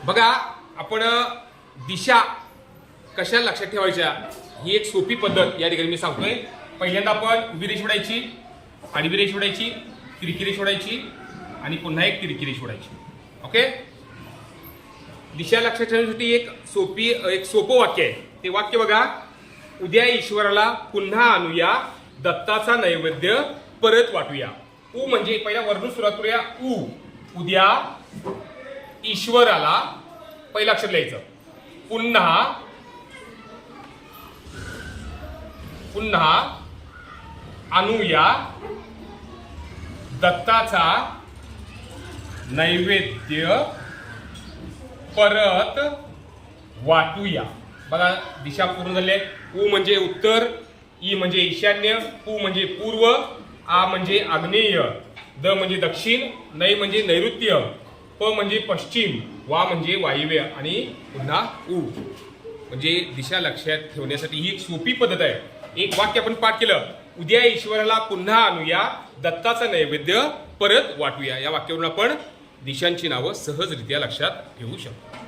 बघा आपण दिशा कशा लक्षात ठेवायच्या ही एक सोपी पद्धत या ठिकाणी मी सांगतोय। पहिल्यांदा आपण उभी रेष ओढायची, आडवी रेष ओढायची, तिरकी रेष ओढायची आणि पुन्हा एक तिरकी रेष ओढायची। ओके, दिशा लक्षात ठेवण्यासाठी एक सोपं वाक्य आहे। ते वाक्य बघा, उद्या ईश्वराला पुन्हा आणूया, दत्ताचा नैवेद्य परत वाटूया। उ म्हणजे पहिला वर्ण सुरुवात करूया। उद्या ईश्वराला पहिलं अक्षर लिहायचं, पुन्हा आणूया, दत्ताचा नैवेद्य परत वाटूया। बघा दिशा पूर्ण झाली आहे। उ म्हणजे उत्तर, ई म्हणजे ईशान्य, पू म्हणजे पूर्व, आ म्हणजे आग्नेय, द म्हणजे दक्षिण, नै म्हणजे नैऋत्य, प म्हणजे पश्चिम, वा म्हणजे वायव्य आणि पुन्हा उ म्हणजे दिशा लक्षात ठेवण्यासाठी ही एक सोपी पद्धत आहे। एक वाक्य आपण पाठ केलं, उद्या ईश्वराला पुन्हा आणूया, दत्ताचा नैवेद्य परत वाटूया। या वाक्यावरून आपण दिशांची नावं सहजरित्या लक्षात ठेवू शकतो।